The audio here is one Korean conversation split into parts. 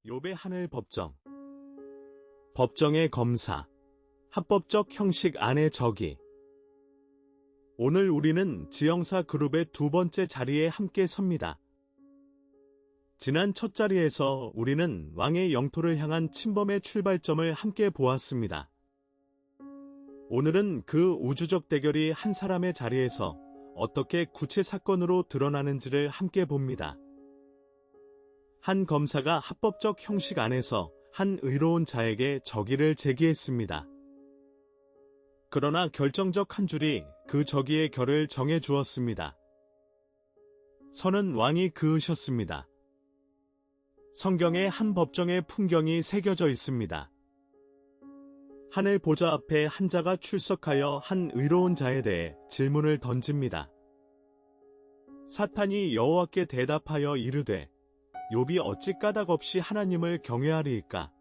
욥의 하늘 법정. 법정의 검사. 합법적 형식 안의 적이. 오늘 우리는 지형사 그룹의 두 번째 자리에 함께 섭니다. 지난 첫 자리에서 우리는 왕의 영토를 향한 침범의 출발점을 함께 보았습니다. 오늘은 그 우주적 대결이 한 사람의 자리에서 어떻게 구체 사건으로 드러나는지를 함께 봅니다. 한 검사가 합법적 형식 안에서 한 의로운 자에게 적의를 제기했습니다. 그러나 결정적 한 줄이 그 적의의 결을 정해 주었습니다. 선은 왕이 그으셨습니다. 성경에 한 법정의 풍경이 새겨져 있습니다. 하늘 보좌 앞에 한 자가 출석하여 한 의로운 자에 대해 질문을 던집니다. 사탄이 여호와께 대답하여 이르되 욥이 어찌 까닭 없이 하나님을 경외하리이까?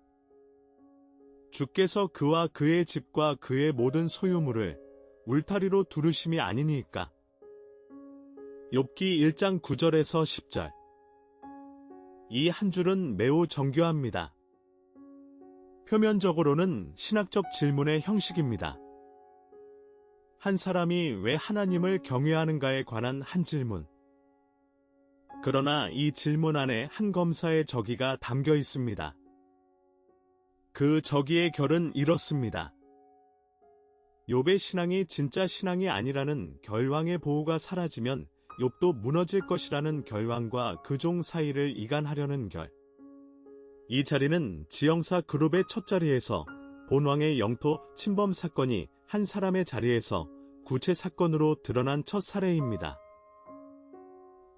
주께서 그와 그의 집과 그의 모든 소유물을 울타리로 두르심이 아니니이까? 욥기 1장 9절에서 10절. 이 한 줄은 매우 정교합니다. 표면적으로는 신학적 질문의 형식입니다. 한 사람이 왜 하나님을 경외하는가에 관한 한 질문. 그러나 이 질문 안에 한 검사의 적의가 담겨 있습니다. 그 적의의 결은 이렇습니다. 욥의 신앙이 진짜 신앙이 아니라는 결왕의 보호가 사라지면 욥도 무너질 것이라는 결왕과 그 종 사이를 이간하려는 결. 이 자리는 지형사 그룹의 첫 자리에서 본왕의 영토 침범 사건이 한 사람의 자리에서 구체 사건으로 드러난 첫 사례입니다.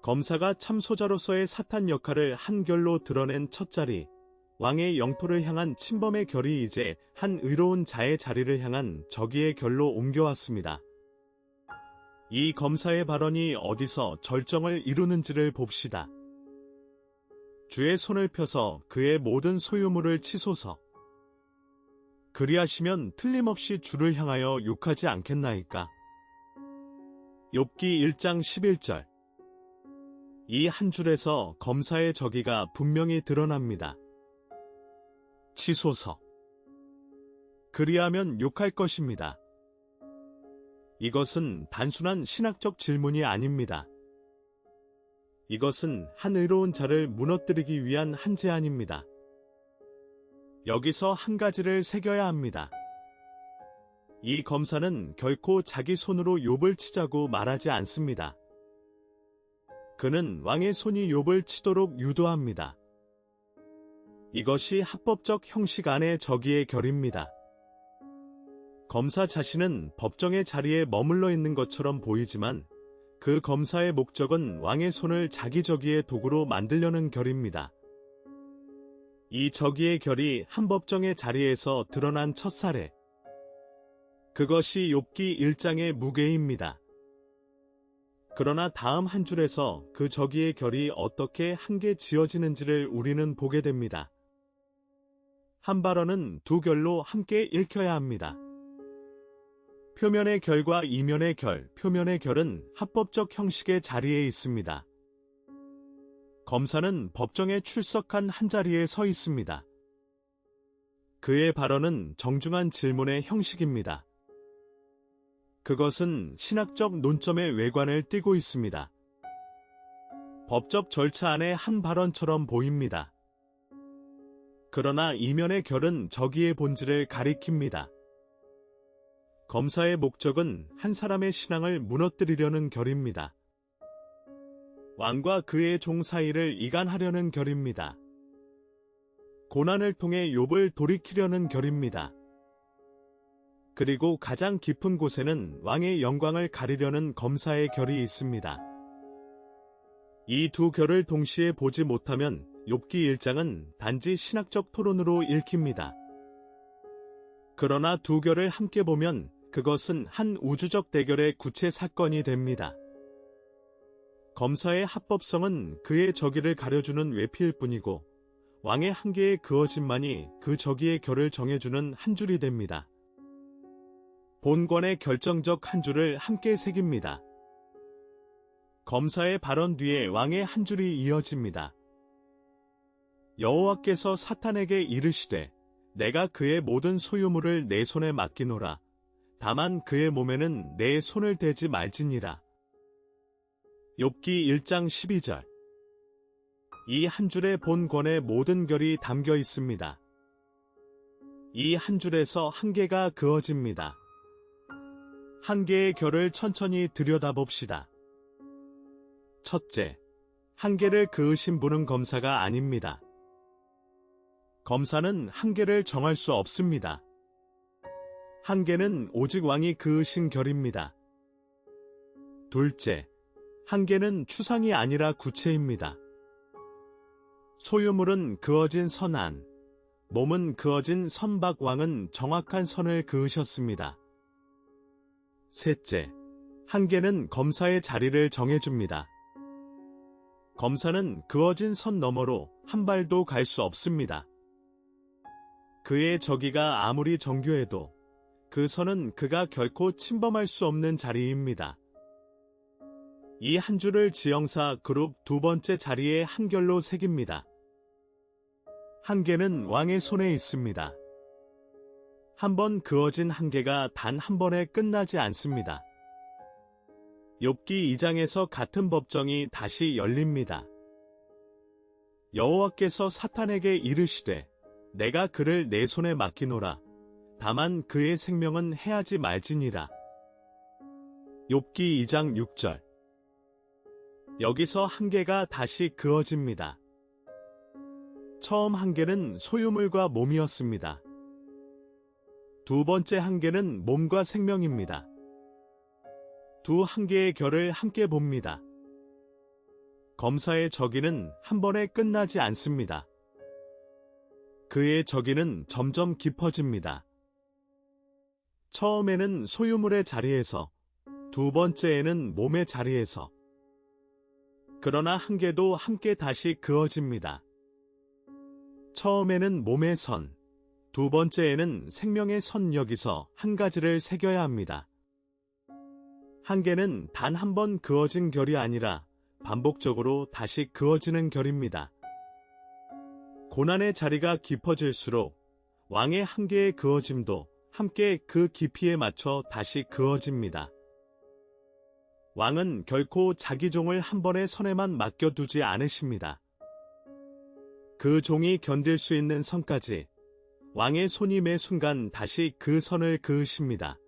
검사가 참소자로서의 사탄 역할을 한 결로 드러낸 첫 자리, 왕의 영토를 향한 침범의 결이 이제 한 의로운 자의 자리를 향한 적의의 결로 옮겨왔습니다. 이 검사의 발언이 어디서 절정을 이루는지를 봅시다. 주의 손을 펴서 그의 모든 소유물을 치소서. 그리하시면 틀림없이 주를 향하여 욕하지 않겠나이까? 욥기 1장 11절. 이 한 줄에서 검사의 적의가 분명히 드러납니다. 치소서. 그리하면 욕할 것입니다. 이것은 단순한 신학적 질문이 아닙니다. 이것은 한 의로운 자를 무너뜨리기 위한 한 제안입니다. 여기서 한 가지를 새겨야 합니다. 이 검사는 결코 자기 손으로 욥을 치자고 말하지 않습니다. 그는 왕의 손이 욥을 치도록 유도합니다. 이것이 합법적 형식 안의 적의의 결입니다. 검사 자신은 법정의 자리에 머물러 있는 것처럼 보이지만 그 검사의 목적은 왕의 손을 자기 적의의 도구로 만들려는 결입니다. 이 적의의 결이 한 법정의 자리에서 드러난 첫 사례. 그것이 욥기 1장의 무게입니다. 그러나 다음 한 줄에서 그 적의의 결이 어떻게 한계 지어지는지를 우리는 보게 됩니다. 한 발언은 두 결로 함께 읽혀야 합니다. 표면의 결과 이면의 결, 표면의 결은 합법적 형식의 자리에 있습니다. 검사는 법정에 출석한 한 자리에 서 있습니다. 그의 발언은 정중한 질문의 형식입니다. 그것은 신학적 논점의 외관을 띠고 있습니다. 법적 절차 안의 한 발언처럼 보입니다. 그러나 이면의 결은 적의의 본질을 가리킵니다. 검사의 목적은 한 사람의 신앙을 무너뜨리려는 결입니다. 왕과 그의 종 사이를 이간하려는 결입니다. 고난을 통해 욥을 돌이키려는 결입니다. 그리고 가장 깊은 곳에는 왕의 영광을 가리려는 검사의 결이 있습니다. 이 두 결을 동시에 보지 못하면 욥기 1장은 단지 신학적 토론으로 읽힙니다. 그러나 두 결을 함께 보면 그것은 한 우주적 대결의 구체 사건이 됩니다. 검사의 합법성은 그의 적의를 가려주는 외피일 뿐이고 왕의 한계에 그어짐만이 그 적의의 결을 정해주는 한 줄이 됩니다. 본권의 결정적 한 줄을 함께 새깁니다. 검사의 발언 뒤에 왕의 한 줄이 이어집니다. 여호와께서 사탄에게 이르시되 내가 그의 모든 소유물을 내 손에 맡기노라. 다만 그의 몸에는 내 손을 대지 말지니라. 욥기 1장 12절. 이 한 줄의 본권의 모든 결이 담겨 있습니다. 이 한 줄에서 한 개가 그어집니다. 한 개의 결을 천천히 들여다봅시다. 첫째, 한 개를 그으신 분은 검사가 아닙니다. 검사는 한 개를 정할 수 없습니다. 한 개는 오직 왕이 그으신 결입니다. 둘째, 한 개는 추상이 아니라 구체입니다. 소유물은 그어진 선 안, 몸은 그어진 선 밖. 왕은 정확한 선을 그으셨습니다. 셋째, 한 개는 검사의 자리를 정해줍니다. 검사는 그어진 선 너머로 한 발도 갈 수 없습니다. 그의 저기가 아무리 정교해도 그 선은 그가 결코 침범할 수 없는 자리입니다. 이 한 줄을 지형사 그룹 두 번째 자리에 한결로 새깁니다. 한 개는 왕의 손에 있습니다. 한 번 그어진 한 개가 단 한 번에 끝나지 않습니다. 욥기 2장에서 같은 법정이 다시 열립니다. 여호와께서 사탄에게 이르시되 내가 그를 내 손에 맡기노라. 다만 그의 생명은 해하지 말지니라. 욥기 2장 6절. 여기서 한 개가 다시 그어집니다. 처음 한 개는 소유물과 몸이었습니다. 두 번째 한 개는 몸과 생명입니다. 두 한 개의 결을 함께 봅니다. 검사의 저기는 한 번에 끝나지 않습니다. 그의 저기는 점점 깊어집니다. 처음에는 소유물의 자리에서, 두 번째에는 몸의 자리에서. 그러나 한 개도 함께 다시 그어집니다. 처음에는 몸의 선, 두 번째에는 생명의 선. 여기서 한 가지를 새겨야 합니다. 한 개는 단 한 번 그어진 결이 아니라 반복적으로 다시 그어지는 결입니다. 고난의 자리가 깊어질수록 왕의 한 개의 그어짐도 함께 그 깊이에 맞춰 다시 그어집니다. 왕은 결코 자기 종을 한 번의 선에만 맡겨두지 않으십니다. 그 종이 견딜 수 있는 선까지 왕의 손이 매 순간 다시 그 선을 그으십니다.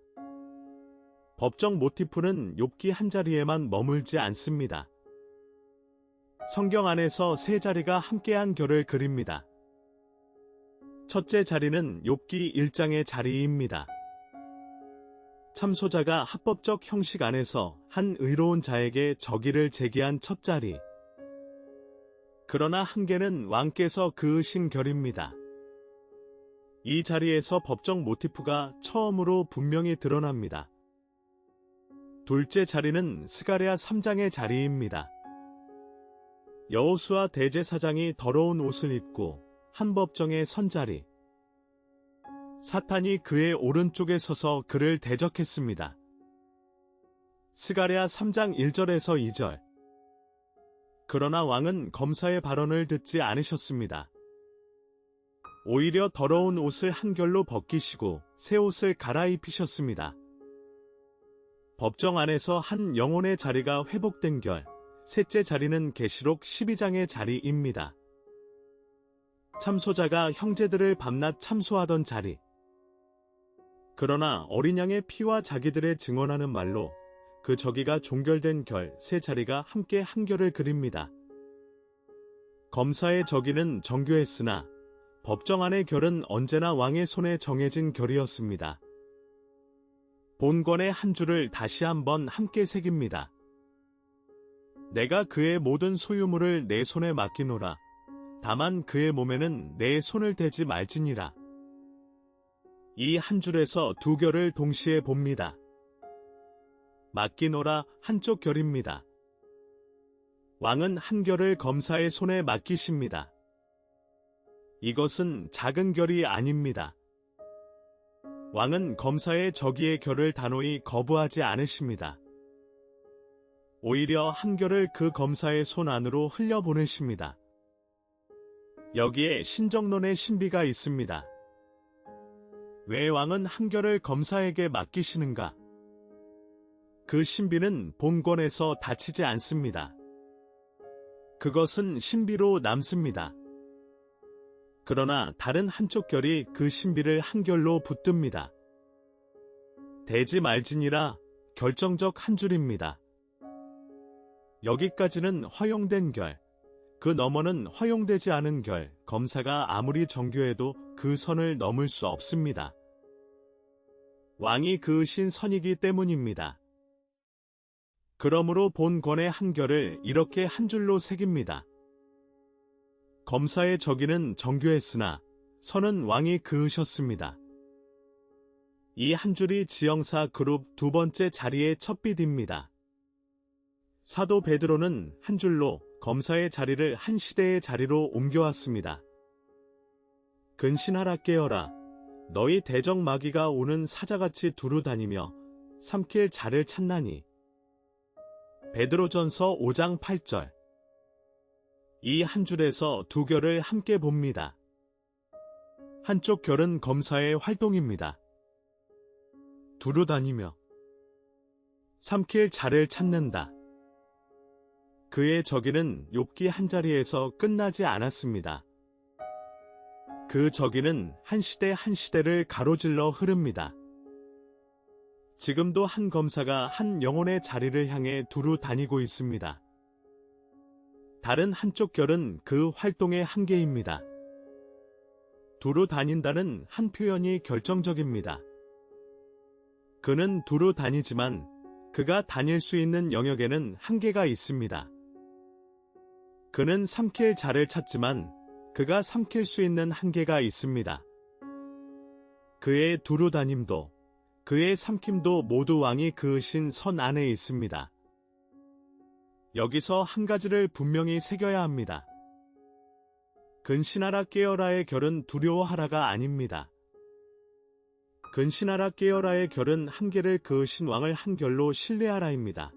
법정 모티프는 욥기 한 자리에만 머물지 않습니다. 성경 안에서 세 자리가 함께한 결을 그립니다. 첫째 자리는 욥기 1장의 자리입니다. 참소자가 합법적 형식 안에서 한 의로운 자에게 적의를 제기한 첫 자리. 그러나 한 개는 왕께서 그으신 결입니다. 이 자리에서 법정 모티프가 처음으로 분명히 드러납니다. 둘째 자리는 스가랴 3장의 자리입니다. 여호수아 대제사장이 더러운 옷을 입고 한 법정에 선 자리. 사탄이 그의 오른쪽에 서서 그를 대적했습니다. 스가랴 3장 1절에서 2절. 그러나 왕은 검사의 발언을 듣지 않으셨습니다. 오히려 더러운 옷을 한결로 벗기시고 새 옷을 갈아입히셨습니다. 법정 안에서 한 영혼의 자리가 회복된 결. 셋째 자리는 계시록 12장의 자리입니다. 참소자가 형제들을 밤낮 참소하던 자리. 그러나 어린 양의 피와 자기들의 증언하는 말로 그 저기가 종결된 결. 세 자리가 함께 한 결을 그립니다. 검사의 저기는 정교했으나 법정 안의 결은 언제나 왕의 손에 정해진 결이었습니다. 본권의 한 줄을 다시 한번 함께 새깁니다. 내가 그의 모든 소유물을 내 손에 맡기노라. 다만 그의 몸에는 내 손을 대지 말지니라. 이 한 줄에서 두 결을 동시에 봅니다. 맡기노라 한쪽 결입니다. 왕은 한 결을 검사의 손에 맡기십니다. 이것은 작은 결이 아닙니다. 왕은 검사의 저기의 결을 단호히 거부하지 않으십니다. 오히려 한 결을 그 검사의 손 안으로 흘려보내십니다. 여기에 신정론의 신비가 있습니다. 왜 왕은 한결을 검사에게 맡기시는가? 그 신비는 본권에서 닫히지 않습니다. 그것은 신비로 남습니다. 그러나 다른 한쪽 결이 그 신비를 한결로 붙듭니다. 되지 말지니라 결정적 한 줄입니다. 여기까지는 허용된 결, 그 너머는 허용되지 않은 결, 검사가 아무리 정교해도 그 선을 넘을 수 없습니다. 왕이 그으신 선이기 때문입니다. 그러므로 본권의 한결을 이렇게 한 줄로 새깁니다. 검사의 저기는 정교했으나 선은 왕이 그으셨습니다. 이 한 줄이 지형사 그룹 두 번째 자리의 첫 빛입니다. 사도 베드로는 한 줄로 검사의 자리를 한 시대의 자리로 옮겨왔습니다. 근신하라 깨어라. 너희 대적 마귀가 오는 사자같이 두루 다니며 삼킬 자를 찾나니. 베드로전서 5장 8절. 이 한 줄에서 두 결을 함께 봅니다. 한쪽 결은 검사의 활동입니다. 두루 다니며 삼킬 자를 찾는다. 그의 저기는 욥기 한 자리에서 끝나지 않았습니다. 그 저기는 한 시대 한 시대를 가로질러 흐릅니다. 지금도 한 검사가 한 영혼의 자리를 향해 두루 다니고 있습니다. 다른 한쪽 결은 그 활동의 한계입니다. 두루 다닌다는 한 표현이 결정적입니다. 그는 두루 다니지만 그가 다닐 수 있는 영역에는 한계가 있습니다. 그는 삼킬 자를 찾지만 그가 삼킬 수 있는 한계가 있습니다. 그의 두루 다님도 그의 삼킴도 모두 왕이 그으신 선 안에 있습니다. 여기서 한 가지를 분명히 새겨야 합니다. 근신하라 깨어라의 결은 두려워하라가 아닙니다. 근신하라 깨어라의 결은 한계를 그으신 왕을 한결로 신뢰하라입니다.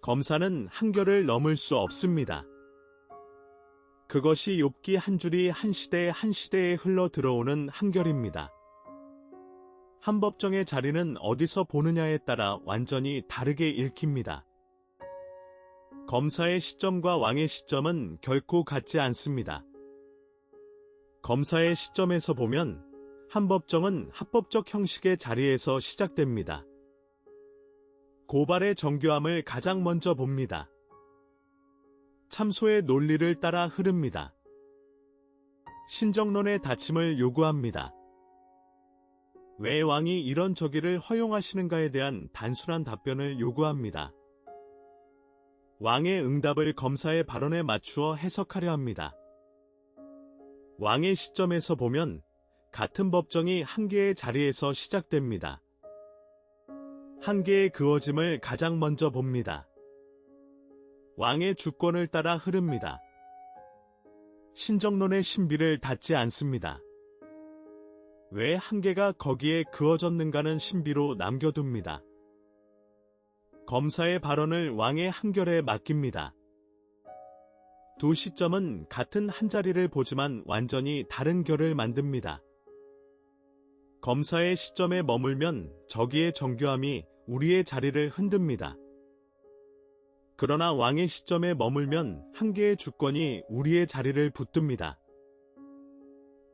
검사는 한결을 넘을 수 없습니다. 그것이 욥기 한 줄이 한 시대 한 시대에 흘러 들어오는 한결입니다. 한 법정의 자리는 어디서 보느냐에 따라 완전히 다르게 읽힙니다. 검사의 시점과 왕의 시점은 결코 같지 않습니다. 검사의 시점에서 보면 한 법정은 합법적 형식의 자리에서 시작됩니다. 고발의 정교함을 가장 먼저 봅니다. 참소의 논리를 따라 흐릅니다. 신정론의 닫힘을 요구합니다. 왜 왕이 이런 저기를 허용하시는가에 대한 단순한 답변을 요구합니다. 왕의 응답을 검사의 발언에 맞추어 해석하려 합니다. 왕의 시점에서 보면 같은 법정이 한계의 자리에서 시작됩니다. 한계의 그어짐을 가장 먼저 봅니다. 왕의 주권을 따라 흐릅니다. 신정론의 신비를 닫지 않습니다. 왜 한계가 거기에 그어졌는가는 신비로 남겨둡니다. 검사의 발언을 왕의 한결에 맡깁니다. 두 시점은 같은 한 자리를 보지만 완전히 다른 결을 만듭니다. 검사의 시점에 머물면 저기의 정교함이 우리의 자리를 흔듭니다. 그러나 왕의 시점에 머물면 한계의 주권이 우리의 자리를 붙듭니다.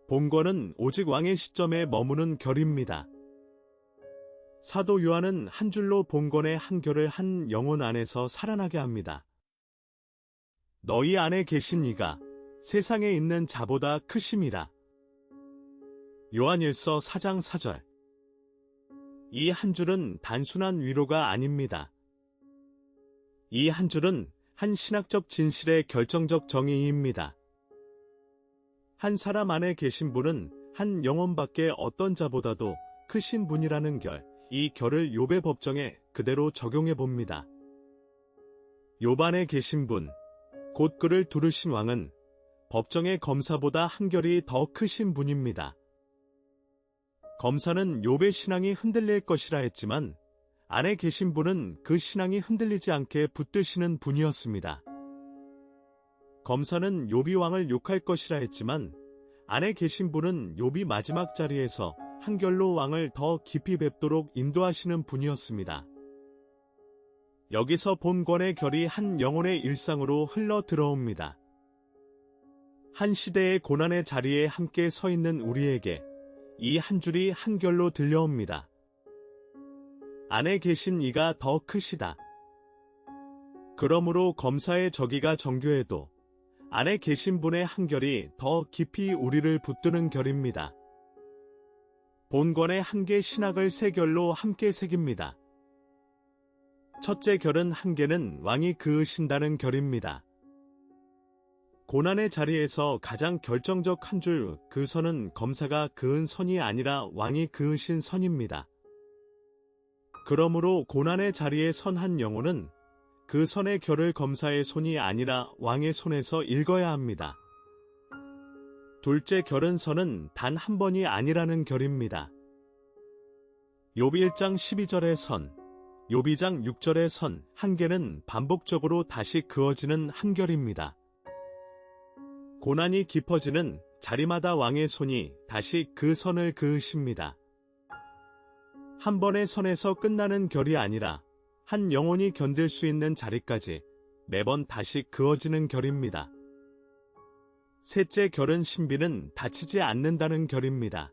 본권은 오직 왕의 시점에 머무는 결입니다. 사도 요한은 한 줄로 본권의 한 결을 한 영혼 안에서 살아나게 합니다. 너희 안에 계신 이가 세상에 있는 자보다 크심이라. 요한일서 4장 4절. 이 한 줄은 단순한 위로가 아닙니다. 이 한 줄은 한 신학적 진실의 결정적 정의입니다. 한 사람 안에 계신 분은 한 영혼밖에 어떤 자보다도 크신 분이라는 결, 이 결을 욥의 법정에 그대로 적용해 봅니다. 욥 안에 계신 분, 곧 그를 두르신 왕은 법정의 검사보다 한 결이 더 크신 분입니다. 검사는 욥의 신앙이 흔들릴 것이라 했지만 안에 계신 분은 그 신앙이 흔들리지 않게 붙드시는 분이었습니다. 검사는 욥이 왕을 욕할 것이라 했지만 안에 계신 분은 욥이 마지막 자리에서 한결로 왕을 더 깊이 뵙도록 인도하시는 분이었습니다. 여기서 본권의 결이 한 영혼의 일상으로 흘러 들어옵니다. 한 시대의 고난의 자리에 함께 서 있는 우리에게 이 한 줄이 한결로 들려옵니다. 안에 계신 이가 더 크시다. 그러므로 검사의 저기가 정교해도 안에 계신 분의 한결이 더 깊이 우리를 붙드는 결입니다. 본권의 한계 신학을 세 결로 함께 새깁니다. 첫째 결은 한계는 왕이 그으신다는 결입니다. 고난의 자리에서 가장 결정적 한 줄, 그 선은 검사가 그은 선이 아니라 왕이 그으신 선입니다. 그러므로 고난의 자리에 선 한 영혼은 그 선의 결을 검사의 손이 아니라 왕의 손에서 읽어야 합니다. 둘째 결은 선은 단 한 번이 아니라는 결입니다. 욥 1장 12절의 선, 욥 2장 6절의 선, 한계는 반복적으로 다시 그어지는 한결입니다. 고난이 깊어지는 자리마다 왕의 손이 다시 그 선을 그으십니다. 한 번의 선에서 끝나는 결이 아니라 한 영혼이 견딜 수 있는 자리까지 매번 다시 그어지는 결입니다. 셋째 결은 신비는 다치지 않는다는 결입니다.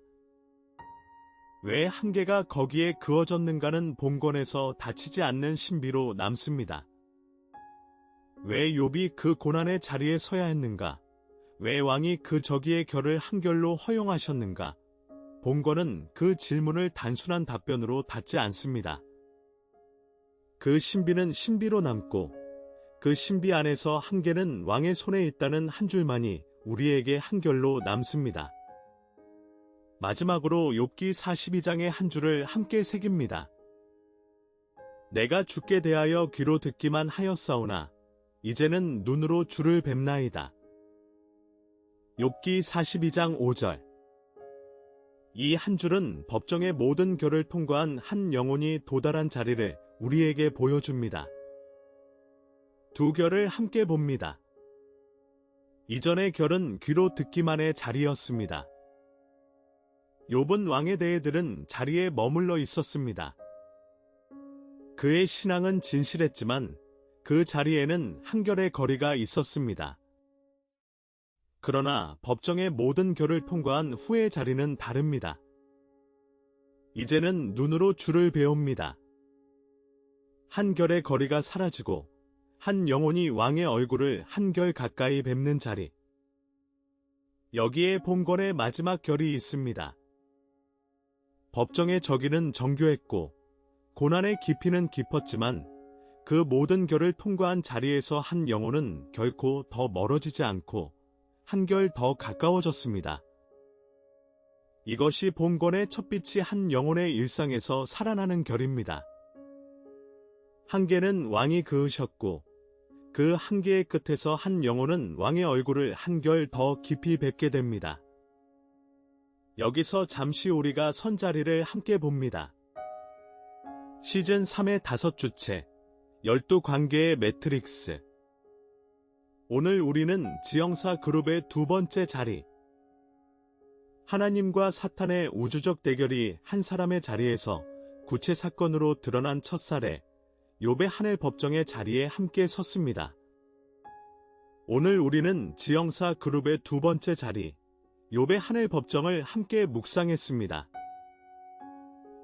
왜 한계가 거기에 그어졌는가는 본권에서 다치지 않는 신비로 남습니다. 왜 욥이 그 고난의 자리에 서야 했는가? 왜 왕이 그 저기의 결을 한결로 허용하셨는가? 본권은 그 질문을 단순한 답변으로 닫지 않습니다. 그 신비는 신비로 남고 그 신비 안에서 한계는 왕의 손에 있다는 한 줄만이 우리에게 한결로 남습니다. 마지막으로 욥기 42장의 한 줄을 함께 새깁니다. 내가 주께 대하여 귀로 듣기만 하였사오나 이제는 눈으로 주를 뵙나이다. 욥기 42장 5절. 이 한 줄은 법정의 모든 결을 통과한 한 영혼이 도달한 자리를 우리에게 보여줍니다. 두 결을 함께 봅니다. 이전의 결은 귀로 듣기만의 자리였습니다. 욥은 왕에 대해 들은 자리에 머물러 있었습니다. 그의 신앙은 진실했지만 그 자리에는 한결의 거리가 있었습니다. 그러나 법정의 모든 결을 통과한 후의 자리는 다릅니다. 이제는 눈으로 주를 배웁니다. 한 결의 거리가 사라지고 한 영혼이 왕의 얼굴을 한결 가까이 뵙는 자리. 여기에 본권의 마지막 결이 있습니다. 법정의 저기는 정교했고 고난의 깊이는 깊었지만 그 모든 결을 통과한 자리에서 한 영혼은 결코 더 멀어지지 않고 한결 더 가까워졌습니다. 이것이 본권의 첫빛이 한 영혼의 일상에서 살아나는 결입니다. 한계는 왕이 그으셨고 그 한계의 끝에서 한 영혼은 왕의 얼굴을 한결 더 깊이 뵙게 됩니다. 여기서 잠시 우리가 선자리를 함께 봅니다. 시즌 3의 5주체, 12관계의 매트릭스. 오늘 우리는 지형사 그룹의 두 번째 자리. 하나님과 사탄의 우주적 대결이 한 사람의 자리에서 구체 사건으로 드러난 첫 사례, 욥의 하늘 법정의 자리에 함께 섰습니다. 오늘 우리는 지형사 그룹의 두 번째 자리, 욥의 하늘 법정을 함께 묵상했습니다.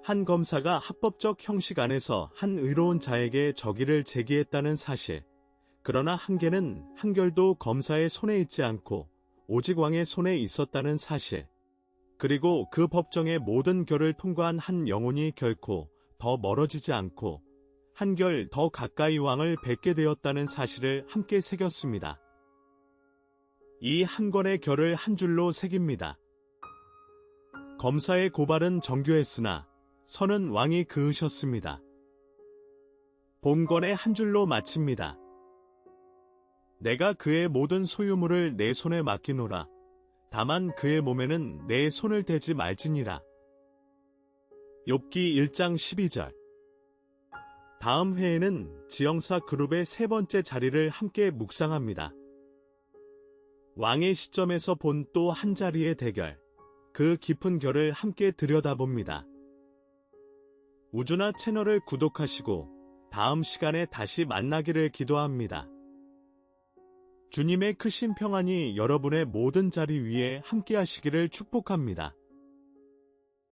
한 검사가 합법적 형식 안에서 한 의로운 자에게 적의를 제기했다는 사실. 그러나 한계는 한결도 검사의 손에 있지 않고 오직 왕의 손에 있었다는 사실. 그리고 그 법정의 모든 결을 통과한 한 영혼이 결코 더 멀어지지 않고 한결 더 가까이 왕을 뵙게 되었다는 사실을 함께 새겼습니다. 이 한 권의 결을 한 줄로 새깁니다. 검사의 고발은 정교했으나 선은 왕이 그으셨습니다. 본권의 한 줄로 마칩니다. 내가 그의 모든 소유물을 내 손에 맡기노라. 다만 그의 몸에는 내 손을 대지 말지니라. 욥기 1장 12절. 다음 회에는 지형사 그룹의 세 번째 자리를 함께 묵상합니다. 왕의 시점에서 본 또 한 자리의 대결, 그 깊은 결을 함께 들여다봅니다. 우주나 채널을 구독하시고 다음 시간에 다시 만나기를 기도합니다. 주님의 크신 평안이 여러분의 모든 자리 위에 함께 하시기를 축복합니다.